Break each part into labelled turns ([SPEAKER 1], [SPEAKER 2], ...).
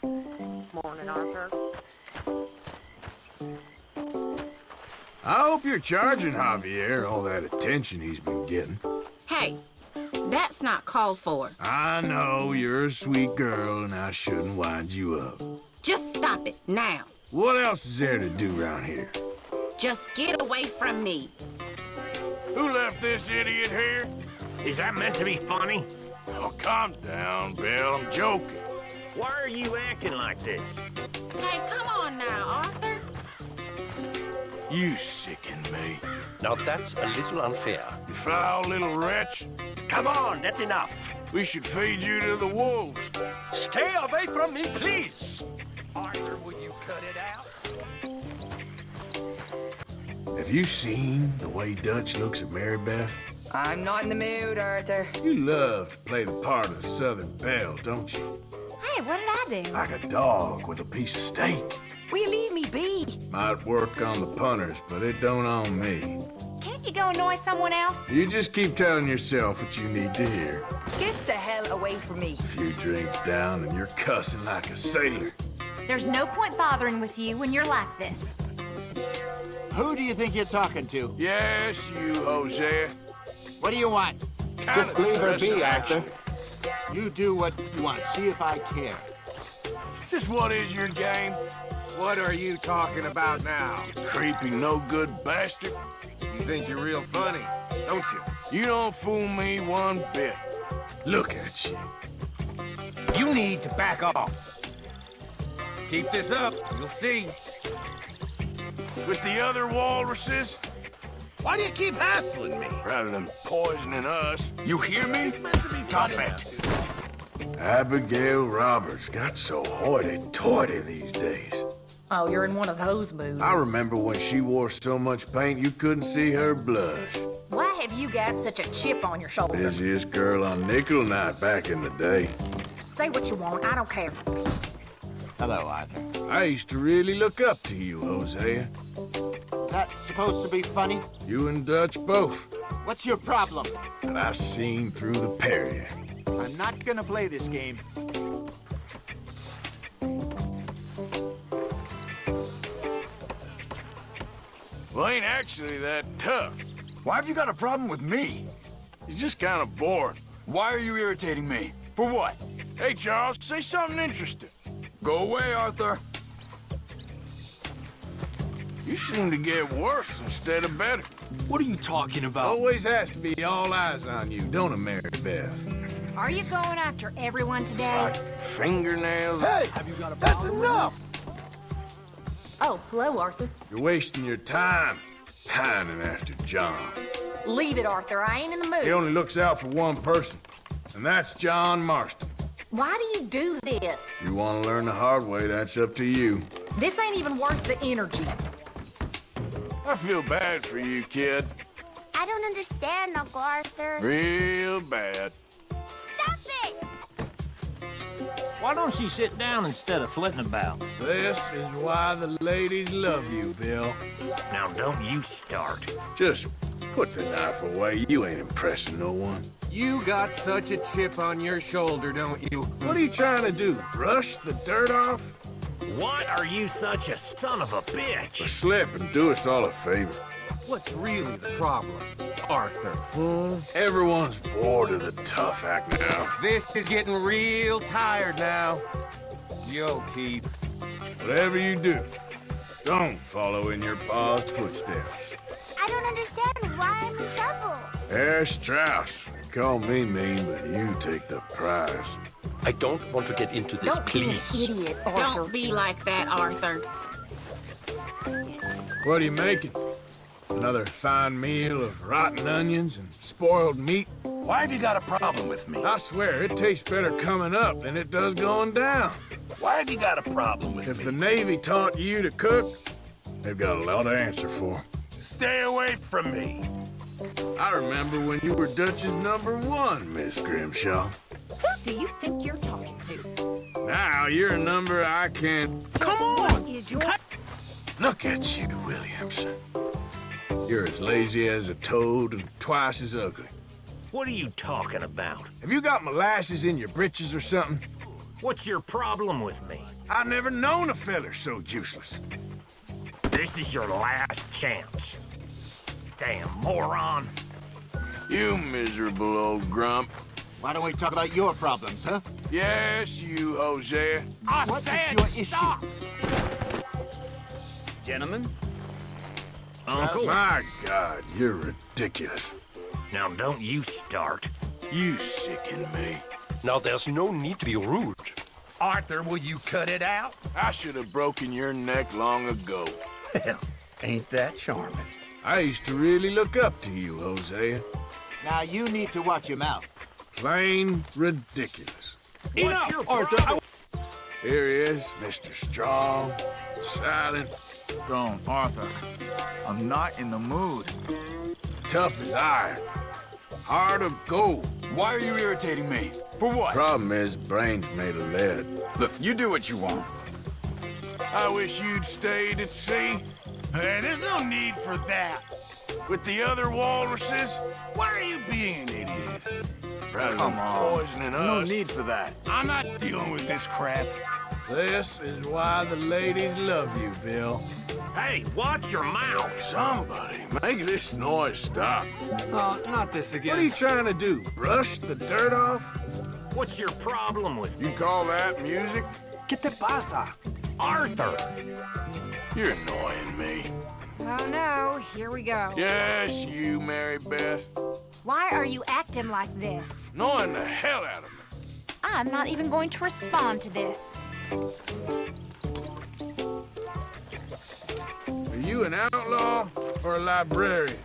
[SPEAKER 1] Morning, Arthur.
[SPEAKER 2] I hope you're charging Javier all that attention he's been getting.
[SPEAKER 3] Hey, that's not called for.
[SPEAKER 2] I know you're a sweet girl and I shouldn't wind you up.
[SPEAKER 3] Just stop it, now.
[SPEAKER 2] What else is there to do around here?
[SPEAKER 3] Just get away from me.
[SPEAKER 2] Who left this idiot here?
[SPEAKER 4] Is that meant to be funny?
[SPEAKER 2] Oh, calm down, Bill. I'm joking.
[SPEAKER 4] Why are you acting like this?
[SPEAKER 3] Hey, come on now, Arthur.
[SPEAKER 2] You sicken me.
[SPEAKER 5] Now that's a little unfair.
[SPEAKER 2] You foul little wretch.
[SPEAKER 4] Come on, that's enough.
[SPEAKER 2] We should feed you to the wolves.
[SPEAKER 4] Stay away from me, please. Arthur, will you cut it out?
[SPEAKER 2] Have you seen the way Dutch looks at Mary Beth?
[SPEAKER 1] I'm not in the mood, Arthur.
[SPEAKER 2] You love to play the part of the Southern Belle, don't you?
[SPEAKER 1] Hey, what did I do?
[SPEAKER 2] Like a dog with a piece of steak.
[SPEAKER 1] Will you leave me be?
[SPEAKER 2] Might work on the punters, but it don't on me.
[SPEAKER 1] Can't you go annoy someone else?
[SPEAKER 2] You just keep telling yourself what you need to hear.
[SPEAKER 1] Get the hell away from me.
[SPEAKER 2] A few drinks down and you're cussing like a sailor.
[SPEAKER 6] There's no point bothering with you when you're like this.
[SPEAKER 7] Who do you think you're talking to?
[SPEAKER 2] Yes, you, Hosea.
[SPEAKER 7] What do you want?
[SPEAKER 8] Just leave her be,
[SPEAKER 2] Arthur.
[SPEAKER 7] You do what you want. See if I care.
[SPEAKER 2] Just what is your game?
[SPEAKER 9] What are you talking about now?
[SPEAKER 2] Creepy, no-good bastard.
[SPEAKER 9] You think you're real funny, don't you?
[SPEAKER 2] You don't fool me one bit. Look at you.
[SPEAKER 9] You need to back off. Keep this up, you'll see.
[SPEAKER 2] With the other walruses?
[SPEAKER 7] Why do you keep hassling me?
[SPEAKER 2] Rather than poisoning us.
[SPEAKER 7] You hear me? Stop it.
[SPEAKER 2] Abigail Roberts got so hoity-toity these days.
[SPEAKER 6] Oh, you're in one of those moods.
[SPEAKER 2] I remember when she wore so much paint you couldn't see her blush.
[SPEAKER 6] Why have you got such a chip on your shoulder?
[SPEAKER 2] Busiest girl on nickel night back in the day.
[SPEAKER 6] Say what you want, I don't care.
[SPEAKER 7] Hello, Arthur.
[SPEAKER 2] I used to really look up to you, Hosea.
[SPEAKER 7] Is that supposed to be funny?
[SPEAKER 2] You and Dutch both.
[SPEAKER 7] What's your problem?
[SPEAKER 2] And I seen through the Perrier.
[SPEAKER 7] I'm not gonna play this game.
[SPEAKER 2] Well, ain't actually that tough.
[SPEAKER 8] Why have you got a problem with me?
[SPEAKER 2] He's just kind of bored.
[SPEAKER 8] Why are you irritating me? For what?
[SPEAKER 2] Hey, Charles, say something interesting.
[SPEAKER 8] Go away, Arthur.
[SPEAKER 2] You seem to get worse instead of better.
[SPEAKER 8] What are you talking about?
[SPEAKER 2] Always has to be all eyes on you, don't it, Mary Beth?
[SPEAKER 6] Are you going after everyone today?
[SPEAKER 2] Like fingernails.
[SPEAKER 7] Hey! That's enough!
[SPEAKER 6] Oh, hello, Arthur.
[SPEAKER 2] You're wasting your time pining after John.
[SPEAKER 6] Leave it, Arthur. I ain't in the mood.
[SPEAKER 2] He only looks out for one person, and that's John Marston.
[SPEAKER 6] Why do you do this?
[SPEAKER 2] If you want to learn the hard way, that's up to you.
[SPEAKER 6] This ain't even worth the energy.
[SPEAKER 2] I feel bad for you, kid.
[SPEAKER 10] I don't understand, Uncle Arthur.
[SPEAKER 2] Real bad.
[SPEAKER 10] Stop it!
[SPEAKER 4] Why don't you sit down instead of flitting about?
[SPEAKER 2] This is why the ladies love you, Bill.
[SPEAKER 4] Now don't you start.
[SPEAKER 2] Just put the knife away. You ain't impressing no one.
[SPEAKER 9] You got such a chip on your shoulder, don't you?
[SPEAKER 2] What are you trying to do? Brush the dirt off?
[SPEAKER 4] Why are you such a son of a
[SPEAKER 2] Or
[SPEAKER 4] bitch?
[SPEAKER 2] slip and do us all a favor.
[SPEAKER 9] What's really the problem, Arthur?
[SPEAKER 2] Everyone's bored of the tough act now.
[SPEAKER 9] This is getting real tired now. You'll keep.
[SPEAKER 2] Whatever you do, don't follow in your pa's footsteps.
[SPEAKER 10] I don't understand why I'm in trouble.
[SPEAKER 2] Herr Strauss, call me mean, but you take the prize.
[SPEAKER 5] I don't want to get into this,
[SPEAKER 6] Don't
[SPEAKER 5] please.
[SPEAKER 6] be an idiot, Arthur.
[SPEAKER 3] Don't be like that, Arthur.
[SPEAKER 2] What are you making? Another fine meal of rotten onions and spoiled meat?
[SPEAKER 8] Why have you got a problem with me?
[SPEAKER 2] I swear, it tastes better coming up than it does going down.
[SPEAKER 8] Why have you got a problem with
[SPEAKER 2] If
[SPEAKER 8] me?
[SPEAKER 2] the Navy taught you to cook, they've got a lot to answer for.
[SPEAKER 8] Stay away from me.
[SPEAKER 2] I remember when you were Dutch's #1, Miss Grimshaw.
[SPEAKER 1] Who do you think you're talking to?
[SPEAKER 2] Now you're a number I can't...
[SPEAKER 8] Come on!
[SPEAKER 2] Look at you, Williamson. You're as lazy as a toad and twice as ugly.
[SPEAKER 4] What are you talking about?
[SPEAKER 2] Have you got molasses in your britches or something?
[SPEAKER 4] What's your problem with me?
[SPEAKER 2] I never known a feller so useless.
[SPEAKER 4] This is your last chance. Damn moron.
[SPEAKER 2] You miserable old grump.
[SPEAKER 7] Why don't we talk about your problems, huh?
[SPEAKER 2] Yes, you, Hosea.
[SPEAKER 4] I
[SPEAKER 7] What
[SPEAKER 4] said
[SPEAKER 7] is your
[SPEAKER 4] stop! Gentlemen? Uncle?
[SPEAKER 2] My God, you're ridiculous.
[SPEAKER 4] Now don't you start.
[SPEAKER 2] You sicken me.
[SPEAKER 5] Now, there's no need to be rude.
[SPEAKER 4] Arthur, will you cut it out?
[SPEAKER 2] I should have broken your neck long ago.
[SPEAKER 4] Well, ain't that charming?
[SPEAKER 2] I used to really look up to you, Hosea.
[SPEAKER 7] Now you need to watch your mouth.
[SPEAKER 2] Plain ridiculous.
[SPEAKER 4] What's your Arthur?
[SPEAKER 2] Here he is, Mr. Strong, silent,
[SPEAKER 11] Don't, Arthur. I'm not in the mood.
[SPEAKER 2] tough as iron, heart of gold.
[SPEAKER 11] Why are you irritating me? For what?
[SPEAKER 2] Problem is, brain's made of lead.
[SPEAKER 11] Look, you do what you want.
[SPEAKER 2] I wish you'd stayed at sea
[SPEAKER 8] Hey, there's no need for that.
[SPEAKER 2] with the other walruses.
[SPEAKER 8] Why are you being an idiot?
[SPEAKER 2] Rather
[SPEAKER 11] Come
[SPEAKER 2] than
[SPEAKER 11] on.
[SPEAKER 2] poisoning
[SPEAKER 11] No
[SPEAKER 2] us.
[SPEAKER 11] need for that.
[SPEAKER 8] I'm not dealing with this crap.
[SPEAKER 2] This is why the ladies love you, Bill.
[SPEAKER 4] Hey, watch your mouth.
[SPEAKER 2] Somebody make this noise stop.
[SPEAKER 9] Oh, not this again.
[SPEAKER 2] What are you trying to do? Brush the dirt off?
[SPEAKER 4] What's your problem with me?
[SPEAKER 2] You call that music?
[SPEAKER 9] ¿Qué te pasa?
[SPEAKER 4] Arthur!
[SPEAKER 2] You're annoying me.
[SPEAKER 6] Oh no, here we go.
[SPEAKER 2] Yes, you, Mary Beth.
[SPEAKER 6] Why are you acting like this?
[SPEAKER 2] Annoying the hell out of me.
[SPEAKER 6] I'm not even going to respond to this.
[SPEAKER 2] Are you an outlaw or a librarian?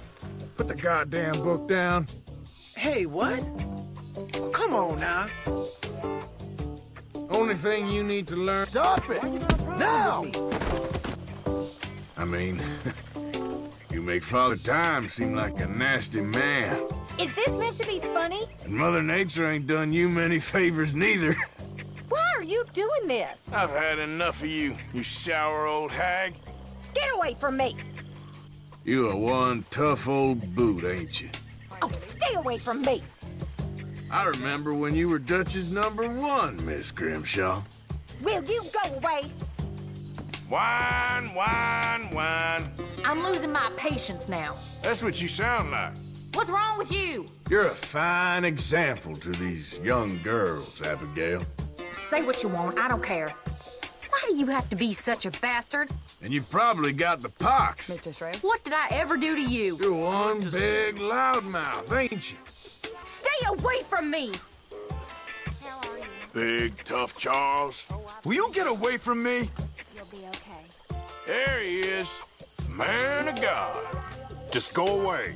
[SPEAKER 2] Put the goddamn book down.
[SPEAKER 12] Hey, what? Come on now.
[SPEAKER 2] Only thing you need to learn.
[SPEAKER 7] Stop it! Now!
[SPEAKER 2] I mean, you make Father Time seem like a nasty man.
[SPEAKER 1] Is this meant to be funny?
[SPEAKER 2] And Mother Nature ain't done you many favors neither.
[SPEAKER 1] Why are you doing this?
[SPEAKER 2] I've had enough of you, you sour old hag.
[SPEAKER 1] Get away from me!
[SPEAKER 2] You are one tough old boot, ain't you?
[SPEAKER 1] Oh, stay away from me!
[SPEAKER 2] I remember when you were Duchess #1, Miss Grimshaw.
[SPEAKER 1] Will you go away?
[SPEAKER 2] Wine, wine, wine.
[SPEAKER 6] I'm losing my patience now.
[SPEAKER 2] That's what you sound like.
[SPEAKER 6] What's wrong with you?
[SPEAKER 2] You're a fine example to these young girls, Abigail.
[SPEAKER 6] Say what you want, I don't care. Why do you have to be such a bastard?
[SPEAKER 2] And you've probably got the pox.
[SPEAKER 6] What did I ever do to you?
[SPEAKER 2] You're one big loudmouth, ain't you?
[SPEAKER 6] Stay away from me!
[SPEAKER 2] Big, tough Charles.
[SPEAKER 11] Will you get away from me?
[SPEAKER 10] You'll be okay.
[SPEAKER 2] There he is, man of God.
[SPEAKER 11] Just go away.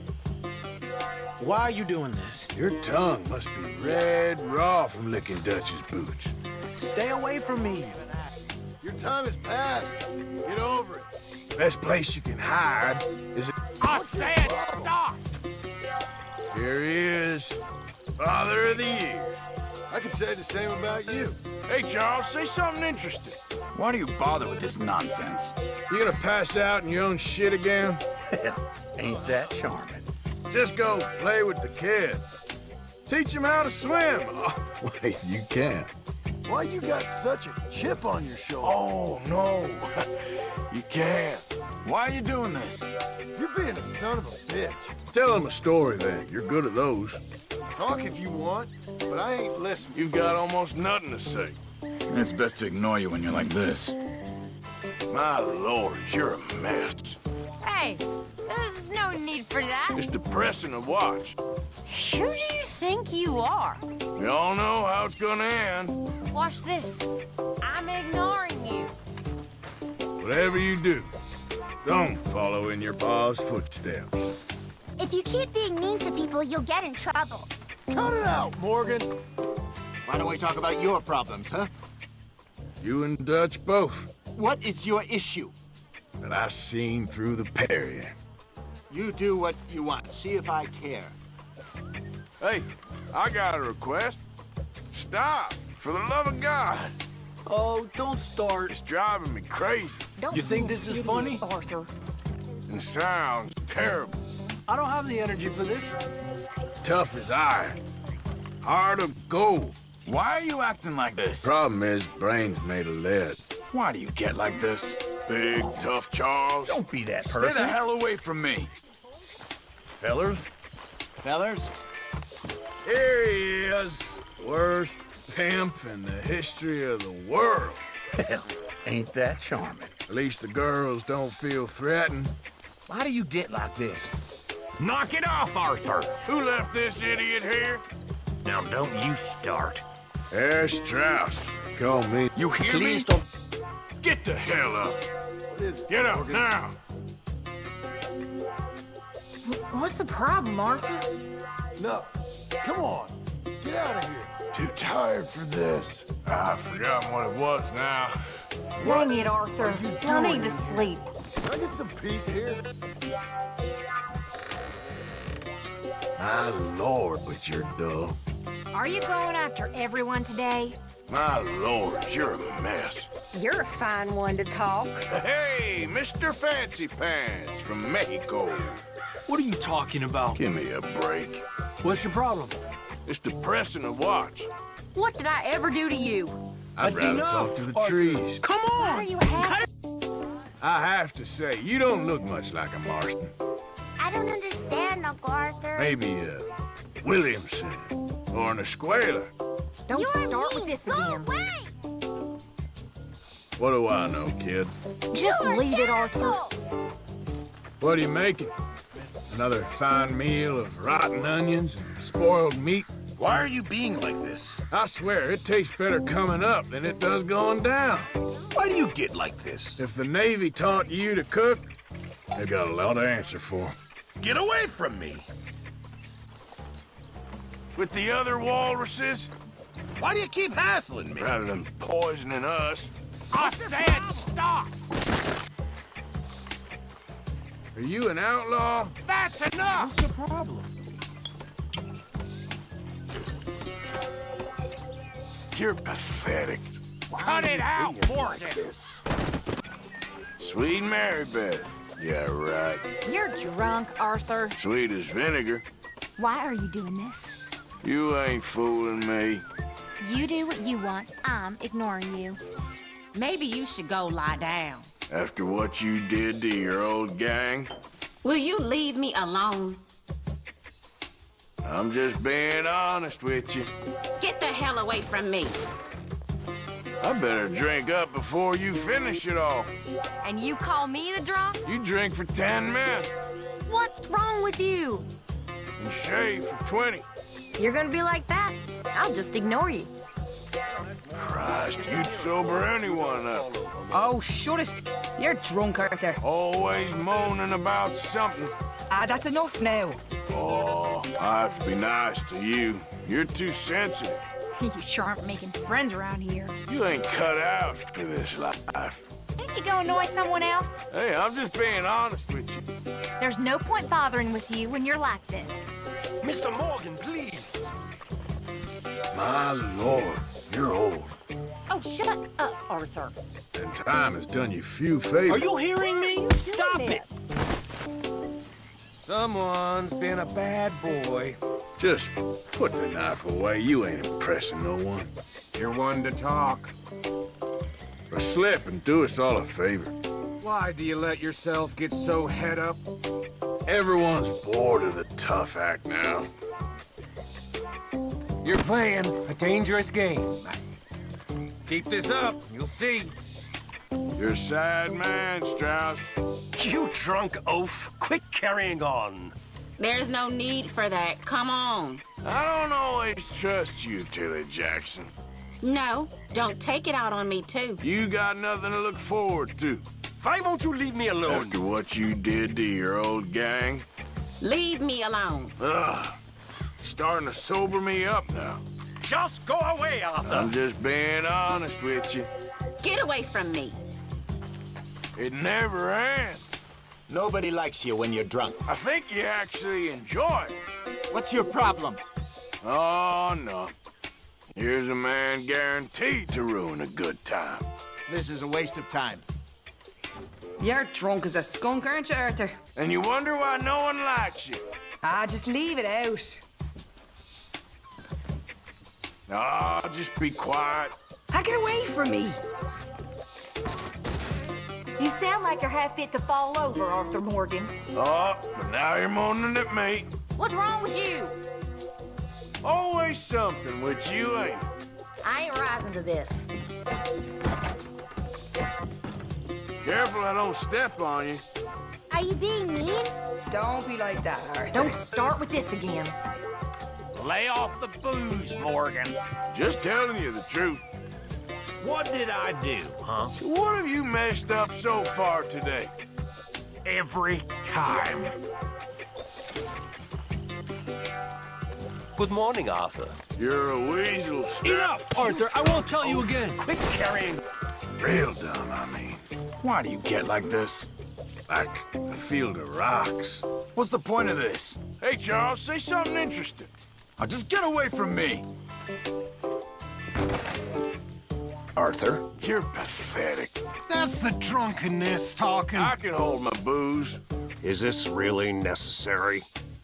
[SPEAKER 12] Why are you doing this?
[SPEAKER 2] Your tongue must be red raw from licking Dutch's boots.
[SPEAKER 12] Stay away from me.
[SPEAKER 7] Your time has passed. Get over it.
[SPEAKER 2] Best place you can hide is...
[SPEAKER 4] I said stop!
[SPEAKER 2] Here he is, Father of the Year.
[SPEAKER 7] I could say the same about you.
[SPEAKER 2] Hey, Charles, say something interesting.
[SPEAKER 11] Why do you bother with this nonsense?
[SPEAKER 2] You gonna pass out in your own shit again?
[SPEAKER 4] Well, ain't that charming?
[SPEAKER 2] Just go play with the kid. Teach him how to swim. Oh, wait, you can't.
[SPEAKER 7] Why you got such a chip on your shoulder?
[SPEAKER 2] Oh, no. You can't.
[SPEAKER 11] Why are you doing this?
[SPEAKER 7] You're being a son of a bitch.
[SPEAKER 2] Tell him a story, then. You're good at those.
[SPEAKER 7] Talk if you want, but I ain't listening.
[SPEAKER 2] You've got almost nothing to say.
[SPEAKER 11] It's best to ignore you when you're like this.
[SPEAKER 2] My lord, you're a mess.
[SPEAKER 6] Hey, there's no need for that.
[SPEAKER 2] It's depressing to watch.
[SPEAKER 6] Who do you think you are?
[SPEAKER 2] We all know how it's gonna end.
[SPEAKER 6] Watch this. I'm ignoring you.
[SPEAKER 2] Whatever you do, don't follow in your pa's footsteps.
[SPEAKER 10] If you keep being mean to people, you'll get in trouble.
[SPEAKER 7] Cut it out, Morgan. Why don't we talk about your problems, huh?
[SPEAKER 2] You and Dutch both.
[SPEAKER 7] What is your issue?
[SPEAKER 2] That I seen through the Perrier.
[SPEAKER 7] You do what you want. See if I care.
[SPEAKER 2] Hey, I got a request. Stop, for the love of God.
[SPEAKER 9] Oh, don't start.
[SPEAKER 2] It's driving me crazy.
[SPEAKER 9] You think this is funny?
[SPEAKER 1] Arthur.
[SPEAKER 2] And sounds terrible.
[SPEAKER 9] I don't have the energy for this.
[SPEAKER 2] Tough as iron. Heart of gold.
[SPEAKER 11] Why are you acting like this?
[SPEAKER 2] Problem is, brain's made of lead.
[SPEAKER 11] Why do you get like this?
[SPEAKER 2] Big, tough Charles.
[SPEAKER 9] Don't be that
[SPEAKER 11] Stay
[SPEAKER 9] person.
[SPEAKER 11] the hell away from me.
[SPEAKER 9] Fellers?
[SPEAKER 7] Fellers?
[SPEAKER 2] Here he is. Worst pimp in the history of the world.
[SPEAKER 9] Hell, ain't that charming?
[SPEAKER 2] At least the girls don't feel threatened.
[SPEAKER 9] Why do you get like this? Knock it off, Arthur!
[SPEAKER 2] Who left this idiot here?
[SPEAKER 9] Now don't you start.
[SPEAKER 2] Herr Strauss. Call me.
[SPEAKER 11] You hear
[SPEAKER 9] Please
[SPEAKER 11] me?
[SPEAKER 9] don't...
[SPEAKER 2] Get the hell up. Get up now.
[SPEAKER 6] What's the problem, Arthur?
[SPEAKER 4] No. Come on. Get out of here.
[SPEAKER 2] Too tired for this. I've forgotten what it was now.
[SPEAKER 6] Dang it, Arthur. I need to sleep.
[SPEAKER 4] Can I get some peace here?
[SPEAKER 2] My lord, but you're dull.
[SPEAKER 1] Are you going after everyone today?
[SPEAKER 2] My lord, you're a mess.
[SPEAKER 1] You're a fine one to talk.
[SPEAKER 2] Hey, Mr. Fancy Pants from Mexico.
[SPEAKER 5] What are you talking about?
[SPEAKER 2] Give me a break.
[SPEAKER 5] What's your problem?
[SPEAKER 2] It's depressing to watch.
[SPEAKER 6] What did I ever do to you?
[SPEAKER 2] I'd
[SPEAKER 5] That's
[SPEAKER 2] rather
[SPEAKER 5] enough,
[SPEAKER 2] talk to the
[SPEAKER 5] Arthur.
[SPEAKER 2] trees.
[SPEAKER 12] Come
[SPEAKER 1] What are
[SPEAKER 12] on!
[SPEAKER 1] you having?
[SPEAKER 2] I have to say, you don't look much like a Marston.
[SPEAKER 10] I don't understand, Uncle Arthur.
[SPEAKER 2] Maybe a Williamson or an Escuela.
[SPEAKER 6] Don't
[SPEAKER 10] You're
[SPEAKER 6] start
[SPEAKER 10] mean.
[SPEAKER 6] with this
[SPEAKER 10] Go
[SPEAKER 6] again.
[SPEAKER 10] away!
[SPEAKER 2] What do I know, kid?
[SPEAKER 6] Just
[SPEAKER 10] You're
[SPEAKER 6] leave it, Arthur.
[SPEAKER 10] terrible.
[SPEAKER 2] What are you making? Another fine meal of rotten onions and spoiled meat?
[SPEAKER 8] Why are you being like this?
[SPEAKER 2] I swear, it tastes better coming up than it does going down.
[SPEAKER 8] Why do you get like this?
[SPEAKER 2] If the Navy taught you to cook, they got a lot to answer for.
[SPEAKER 8] Get away from me!
[SPEAKER 2] With the other walruses,
[SPEAKER 8] Why do you keep hassling me?
[SPEAKER 2] rather than poisoning us.
[SPEAKER 9] I said stop!
[SPEAKER 2] Are you an outlaw?
[SPEAKER 9] That's enough!
[SPEAKER 12] What's the problem?
[SPEAKER 2] You're pathetic.
[SPEAKER 9] Cut it out, Morgan!
[SPEAKER 2] Sweet Mary Beth. Yeah, right.
[SPEAKER 1] You're drunk, Arthur.
[SPEAKER 2] Sweet as vinegar.
[SPEAKER 1] Why are you doing this?
[SPEAKER 2] You ain't fooling me.
[SPEAKER 1] You do what you want. I'm ignoring you.
[SPEAKER 3] Maybe you should go lie down.
[SPEAKER 2] After what you did to your old gang,
[SPEAKER 3] Will you leave me alone?
[SPEAKER 2] I'm just being honest with you.
[SPEAKER 3] Get the hell away from me.
[SPEAKER 2] I better drink up before you finish it all.
[SPEAKER 6] And you call me the drunk?
[SPEAKER 2] You drink for 10 men
[SPEAKER 6] What's wrong with you?
[SPEAKER 2] and shave for 20.
[SPEAKER 6] You're gonna be like that? I'll just ignore you.
[SPEAKER 2] Christ, you'd sober anyone up.
[SPEAKER 13] Oh, shut it. You're drunk, Arthur.
[SPEAKER 2] Always moaning about something.
[SPEAKER 13] Ah, that's enough now.
[SPEAKER 2] Oh, I have to be nice to you. You're too sensitive.
[SPEAKER 6] You sure aren't making friends around here.
[SPEAKER 2] You ain't cut out for this life.
[SPEAKER 1] Can't you go annoy someone else?
[SPEAKER 2] Hey, I'm just being honest with you.
[SPEAKER 1] There's no point bothering with you when you're like this.
[SPEAKER 5] Mr. Morgan, please.
[SPEAKER 2] My lord, you're old.
[SPEAKER 1] Oh, shut up, Arthur.
[SPEAKER 2] And time has done you few favors.
[SPEAKER 5] Are you hearing me? Stop it!
[SPEAKER 9] Someone's been a bad boy.
[SPEAKER 2] Just put the knife away. You ain't impressing no one.
[SPEAKER 9] You're one to talk.
[SPEAKER 2] Or slip and do us all a favor.
[SPEAKER 9] Why do you let yourself get so head up?
[SPEAKER 2] Everyone's bored of the tough act now.
[SPEAKER 9] You're playing a dangerous game. Keep this up, you'll see.
[SPEAKER 2] You're a sad man, Strauss.
[SPEAKER 5] You drunk oaf. Quit carrying on.
[SPEAKER 3] There's no need for that. Come on.
[SPEAKER 2] I don't always trust you, Tilly Jackson.
[SPEAKER 3] No, don't take it out on me, too.
[SPEAKER 2] You got nothing to look forward to.
[SPEAKER 5] Why won't you leave me alone?
[SPEAKER 2] After what you did to your old gang.
[SPEAKER 3] Leave me alone.
[SPEAKER 2] Ugh. Starting to sober me up now.
[SPEAKER 5] Just go away, Arthur.
[SPEAKER 2] I'm just being honest with you.
[SPEAKER 3] Get away from me.
[SPEAKER 2] It never ends.
[SPEAKER 7] Nobody likes you when you're drunk.
[SPEAKER 2] I think you actually enjoy it.
[SPEAKER 7] What's your problem?
[SPEAKER 2] Oh, no. Here's a man guaranteed to ruin a good time.
[SPEAKER 7] This is a waste of time.
[SPEAKER 13] You're drunk as a skunk, aren't you, Arthur?
[SPEAKER 2] And you wonder why no one likes you.
[SPEAKER 13] Ah, just leave it out.
[SPEAKER 2] Oh, just be quiet.
[SPEAKER 13] Get away from me!
[SPEAKER 6] You sound like you're half fit to fall over, Arthur Morgan.
[SPEAKER 2] Oh, but now you're moaning at me.
[SPEAKER 6] What's wrong with you?
[SPEAKER 2] Always something with you, ain't it?
[SPEAKER 6] I ain't rising to this.
[SPEAKER 2] Careful I don't step on you.
[SPEAKER 10] Are you being mean?
[SPEAKER 13] Don't be like that, Arthur.
[SPEAKER 6] Don't start with this again.
[SPEAKER 5] Lay off the booze, Morgan.
[SPEAKER 2] Just telling you the truth.
[SPEAKER 5] What did I do, huh?
[SPEAKER 2] So what have you messed up so far today?
[SPEAKER 5] Every time.
[SPEAKER 14] Good morning, Arthur.
[SPEAKER 2] You're a weasel, Strap.
[SPEAKER 15] Enough, Arthur. I won't tell you again.
[SPEAKER 5] Quit carrying.
[SPEAKER 2] Real dumb, I mean. Why do you get like this? Like a field of rocks.
[SPEAKER 11] What's the point of this?
[SPEAKER 2] Hey, Charles, say something interesting.
[SPEAKER 11] Now just get away from me.
[SPEAKER 8] Arthur?
[SPEAKER 2] You're pathetic.
[SPEAKER 4] That's the drunkenness talking.
[SPEAKER 2] I can hold my booze.
[SPEAKER 8] Is this really necessary?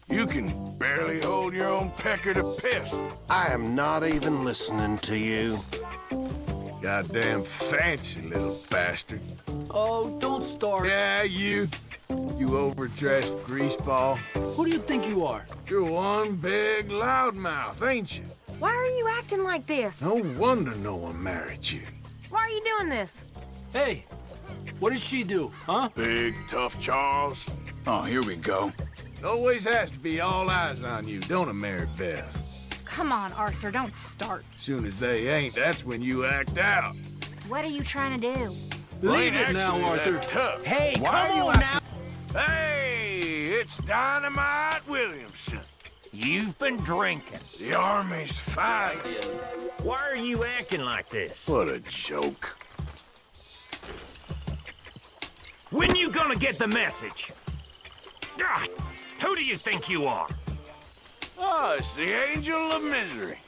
[SPEAKER 2] You can barely hold your own pecker to piss.
[SPEAKER 8] I am not even listening to you.
[SPEAKER 2] Goddamn fancy little bastard.
[SPEAKER 15] Oh, don't start.
[SPEAKER 2] Yeah, you. You overdressed greaseball.
[SPEAKER 15] Who do you think you are?
[SPEAKER 2] You're one big loudmouth, ain't you?
[SPEAKER 6] Why are you acting like this?
[SPEAKER 2] No wonder no one married you.
[SPEAKER 6] Why are you doing this?
[SPEAKER 15] Hey, what did she do, huh?
[SPEAKER 2] Big, tough Charles.
[SPEAKER 11] Oh, here we go.
[SPEAKER 2] It always has to be all eyes on you, don't it, Mary Beth?
[SPEAKER 1] Come on, Arthur, don't start.
[SPEAKER 2] Soon as they ain't, that's when you act out.
[SPEAKER 1] What are you trying to do?
[SPEAKER 15] Leave it now, Arthur.
[SPEAKER 2] Tough.
[SPEAKER 4] Hey, come on now.
[SPEAKER 2] Hey, it's Dynamite Williamson.
[SPEAKER 5] You've been drinking.
[SPEAKER 2] The Army's fine.
[SPEAKER 5] Why are you acting like this?
[SPEAKER 2] What a joke.
[SPEAKER 5] When you gonna get the message? Ah, who do you think you are?
[SPEAKER 2] Oh, it's the Angel of Misery.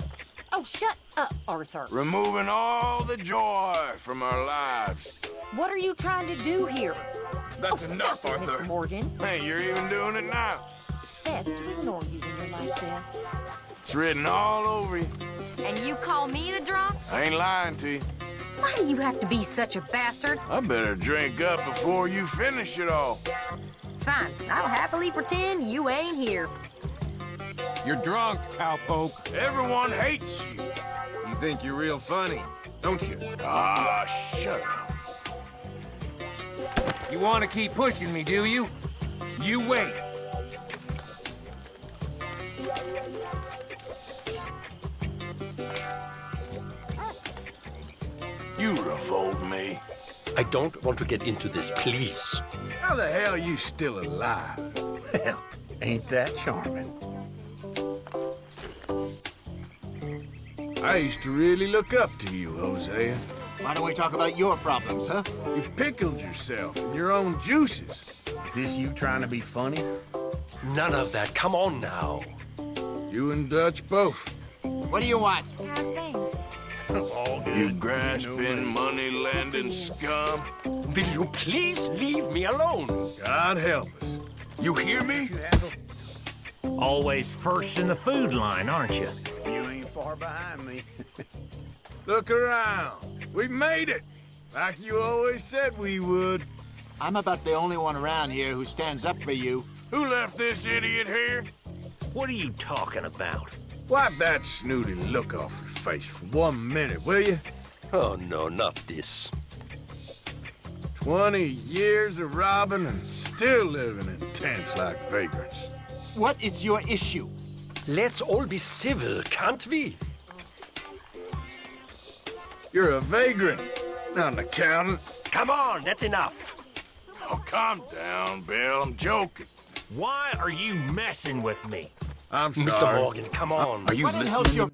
[SPEAKER 6] Oh, shut up, Arthur.
[SPEAKER 2] Removing all the joy from our lives.
[SPEAKER 6] What are you trying to do here?
[SPEAKER 2] That's enough,
[SPEAKER 6] stop it,
[SPEAKER 2] Arthur.
[SPEAKER 6] Mr. Morgan.
[SPEAKER 2] Hey, you're even doing it now.
[SPEAKER 6] It's best to ignore you when you're like this.
[SPEAKER 2] It's written all over you.
[SPEAKER 1] And you call me the drunk?
[SPEAKER 2] I ain't lying to you.
[SPEAKER 6] Why do you have to be such a bastard?
[SPEAKER 2] I better drink up before you finish it all.
[SPEAKER 6] Fine, I'll happily pretend you ain't here.
[SPEAKER 9] You're drunk, cowpoke.
[SPEAKER 2] Everyone hates you.
[SPEAKER 9] You think you're real funny, don't you?
[SPEAKER 2] Ah, shut up.
[SPEAKER 9] You want to keep pushing me, do you? You wait.
[SPEAKER 2] You revolt me.
[SPEAKER 14] I don't want to get into this, please.
[SPEAKER 2] How the hell are you still alive?
[SPEAKER 9] Well, ain't that charming?
[SPEAKER 2] I used to really look up to you, Hosea.
[SPEAKER 7] Why don't we talk about your problems, huh?
[SPEAKER 2] You've pickled yourself in your own juices.
[SPEAKER 9] Is this you trying to be funny?
[SPEAKER 14] None of that. Come on now.
[SPEAKER 2] You and Dutch both.
[SPEAKER 7] What do you want?
[SPEAKER 1] How's things?
[SPEAKER 9] All good.
[SPEAKER 2] You grasping, money-lending scum.
[SPEAKER 14] Will you please leave me alone?
[SPEAKER 2] God help us. You hear me?
[SPEAKER 5] Always first in the food line, aren't you?
[SPEAKER 9] You ain't far behind me.
[SPEAKER 2] Look around. We've made it. Like you always said we would.
[SPEAKER 7] I'm about the only one around here who stands up for you.
[SPEAKER 2] Who left this idiot here?
[SPEAKER 5] What are you talking about?
[SPEAKER 2] Wipe that snooty look off your face for 1 minute, will you?
[SPEAKER 14] Oh, no, not this.
[SPEAKER 2] 20 years of robbing and still living in tents like vagrants.
[SPEAKER 7] What is your issue?
[SPEAKER 14] Let's all be civil, can't we?
[SPEAKER 2] You're a vagrant, not an accountant.
[SPEAKER 5] Come on, that's enough.
[SPEAKER 2] Oh, calm down, Bill. I'm joking.
[SPEAKER 5] Why are you messing with me?
[SPEAKER 2] I'm sorry.
[SPEAKER 14] Mr. Morgan, come on.
[SPEAKER 11] Are you
[SPEAKER 7] What the
[SPEAKER 11] listening?
[SPEAKER 7] hell's your